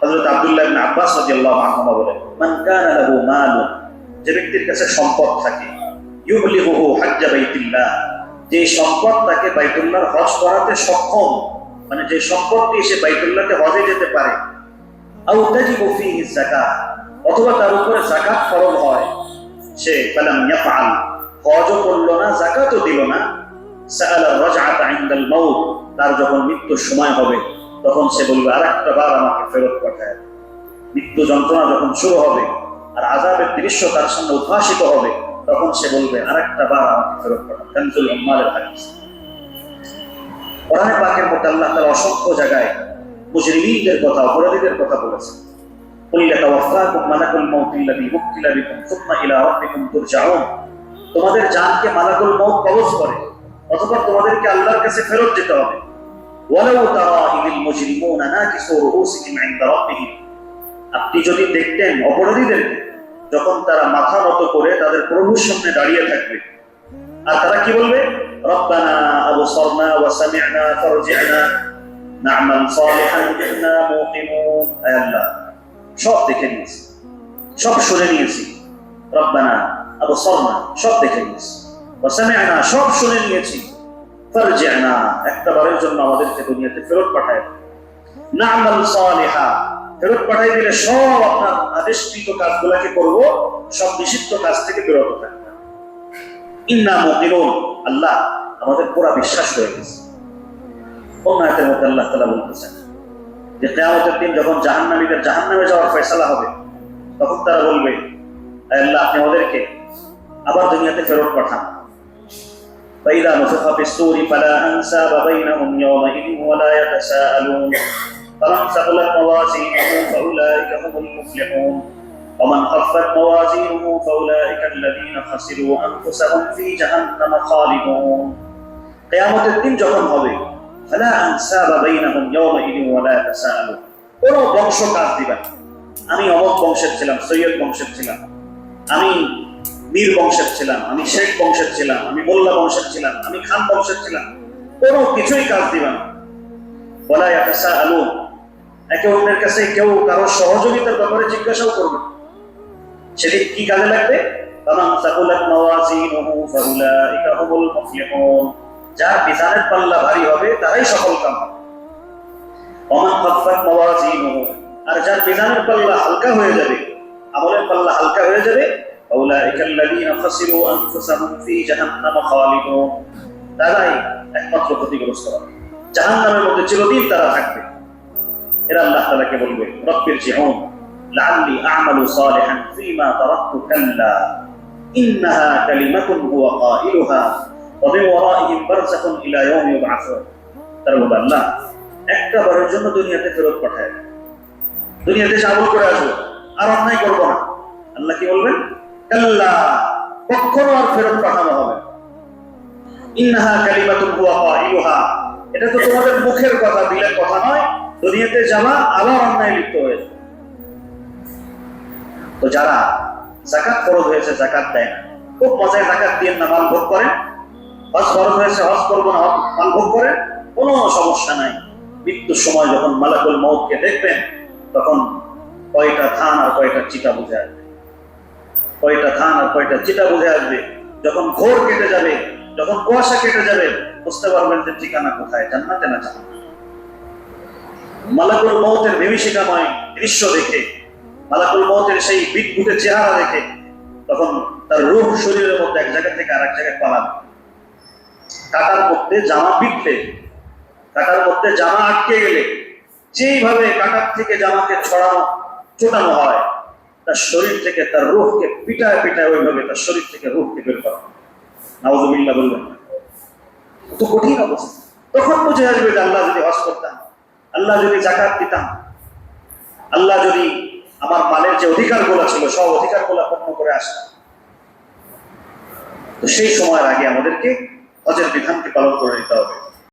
হযরত আব্দুল্লাহ ইবনে আব্বাস রাদিয়াল্লাহু আনহু বলেন, মান কানা লাহু মালুন, যে ব্যক্তির কাছে সম্পদ থাকে, ইউবলিগুহু হাজ্জা বাইতিল্লাহ, যে সম্পদ তাকে বাইতুল্লাহর হজ করাতে সক্ষম, মানে যে সম্পদটি সে বাইতুল্লাহতে হজে যেতে পারে, আও তাজিবু ফীহি যাকাত, অথবা তার উপরে যাকাত ফরজ হয়, সে ফালাম ইয়াফআল, হজও করল না, যাকাতও দিল না, সাআলা রাজআতা ইনদাল মাউত, তার যখন মৃত্যুর সময় হবে তখন সে বলবে আরেকটা বার আমাকে ফেরত পাঠায়। মৃত্যু যন্ত্রণা যখন শুরু হবে আর আযাবের দৃশ্য তার সামনে উদ্ভাসিত হবে, তখন সে বলবে আরেকটা বার আমাকে ফেরত পাঠাও। কানজুল উম্মালের হাদিস। কোরআনে পাকের মধ্যে আল্লাহ তাআলা অসংখ্য জায়গায় মুজরিমিনদের কথা, অপরাধীদের কথা বলেছেন। কুল ইয়াতাওয়াফাকুম মালাকুল মাউতিল্লাযী উকিলা বিকুম সুম্মা ইলা রাব্বিকুম তুরজাউন, তোমাদের জানকে মালাকুল মউত কবজ করে, অথবা তোমাদেরকে আল্লাহর কাছে ফেরত যেতে হবে। ওয়ালাউ তারা ইযিল মুজরিমুনা নাকিসু রুউসিহিম ইনদা রাব্বিহিম, আপনি যদি দেখতেন অপরাধীদেরকে যখন তারা মাথা নত করে তাদের প্রভুর সামনে দাঁড়িয়ে থাকবে, আর তারা কি বলবে, রব্বানা আবসারনা ওয়া সামি'না ফারজি'না না'মাল সালিহান ইন্না মুকিনুন, আয় আল্লাহ সব দেখে নিয়েছি, সব শুনে নিয়েছি, রব্বানা আবসারনা সব দেখে নিয়েছি, ওয়া সামি'না সব শুনে নিয়েছি, ফারজি'না একটা বারের জন্য আমাদেরকে দুনিয়াতে ফেরত পাঠায়, না'মাল সালিহা, ফেরত পাঠাই দিলে সব আপনার আদেশকৃত কাজগুলোকে করব, সব নিষিদ্ধ কাজ থেকে বিরত থাকব। ইন্না মুকিনুন, আল্লাহ আমাদের পুরা বিশ্বাস হয়ে গেছে। অন্য আয়াতের মধ্যে আল্লাহ তাআলা বলতেছেন যে কিয়ামতের দিন যখন জাহান্নামীদের জাহান্নামে যাওয়ার ফয়সালা হবে, তখন তারা বলবে আল্লাহ আপনি আমাদেরকে আবার দুনিয়াতে ফেরত পাঠান। ফাইদা নুফিখা ফিস-সূরি ফালা আনসাবা বাইনাহুম ইয়াওমাইযিন ওয়া লা ইয়াতাসাআলুন فمن ثقلت موازينه فأولئك هم المفلحون ومن خفت موازينه فأولئك الذين خسروا أنفسهم في جهنم خالدون। কিয়ামতের দিন যখন হবে, ফালা আনসাবা বাইনাহুম ইয়াওমাইযিন ওয়া লা ইয়াতাসাআলুন, কোন বংশ কাজ দিবা, আমি অমুক বংশের ছিলাম, সৈয়দ বংশের ছিলাম, আমি মীর বংশের ছিলাম, আমি শেখ বংশের ছিলাম, আমি মোল্লা বংশের ছিলাম, আমি খান বংশের ছিলাম, কোনো কিছুই কাজ দিবা না। ওয়া লা ইয়াতাসাআলুন, একে অন্যের কাছে কেউ কারো সহযোগিতার ব্যাপারে জিজ্ঞাসাও করবে। সেদিন কি কাজে লাগবে? ফামান সাকুলাত মাওয়াজিনুহু ফাউলাইকা হুমুল মুফলিহুন, যার মিজানের পাল্লা ভারী হবে তারাই সফল কাম হবে। ওমান খাফফাত মাওয়াজিনুহু, আর যার মিজানের পাল্লা হালকা হয়ে যাবে, আমলের পাল্লা হালকা হয়ে যাবে, ফাউলাইকা আল্লাযীনা খাসিরু আনফুসাহুম ফি জাহান্নাম খালিদুন, তারাই একমাত্র ক্ষতিগ্রস্ত হবে, জাহান্নামের মধ্যে চিরদিন তারা থাকবে। এরা আল্লাহ তাআলাকে বলবে রব্বিরজিউন লাআল্লি আ'মালু সালিহান ফীমা তারাকতু কাল্লা ইন্নাহা কালিমাতুন হুয়া কাইলুহা ওয়া মিন ওয়ারাইহিম বারযাখুন ইলা ইয়াউমি ইউবআসুন। তারা বলবে আল্লাহ একটা বারের জন্য দুনিয়াতে ফেরত পাঠায়, দুনিয়াতে আমল করে আসবো, আর অন্যায় করবো না। আল্লাহ কি বলবেন? কাল্লা, কখনো আর ফেরত পাঠানো হবে। ইন্নাহা কালিমাতুন হুয়া কাইলুহা, এটা তো তোমাদের মুখের কথা, দিলের কথা নয়। দুনিয়াতে যাওয়া আবার অন্যায় লিপ্ত হয়েছে। তো যারা যাকাত ফরজ হয়েছে যাকাত দেয় না, খুব মজায় যাকাত দিয়ে না, মাল ভোগ করেন। হজ ফরজ হয়েছে হজ করবো না, মাল ভোগ করেন, কোনো সমস্যা নাই। মৃত্যুর সময় যখন মালাকুল মউতকে দেখবেন, তখন কয়টা ধান আর কয়টা চিটা বুঝে আসবে, কয়টা ধান আর কয়টা চিটা বুঝে আসবে। যখন ঘোর কেটে যাবে, যখন কুয়াশা কেটে যাবে, বুঝতে পারবেন যে ঠিকানা কোথায়, জান্নাতে না জাহান্নামে। মালাকুল মউতের বিভীষিকাময় দৃশ্য দেখে, মালাকুল মউতের সেই বিদঘুটে চেহারা দেখে, তখন তার রূহ শরীরের মধ্যে এক জায়গা থেকে আরেক জায়গায় পালাবে। কাটার মধ্যে জামা বিঁধলে, কাটার মধ্যে জামা আটকে গেলে যেইভাবে কাটার থেকে জামাকে চোটানো হয়, তার শরীর থেকে তার রূহকে পিটায় পিটায় ওইভাবে তার শরীর থেকে রূহকে বের করা। নাউযুবিল্লাহ বলবেন, তো কঠিন অবস্থা। তখন বুঝে আসবে যে আল্লাহ যদি হজ করতাম, আল্লাহ যদি যাকাত দিতাম, আল্লাহ যদি আমার মালের যে অধিকারগুলো ছিল সব অধিকারগুলো পূর্ণ করে আসতাম। তো সেই সময়ের আগে আমাদেরকে হজের বিধানকে পালন করে নিতে হবে।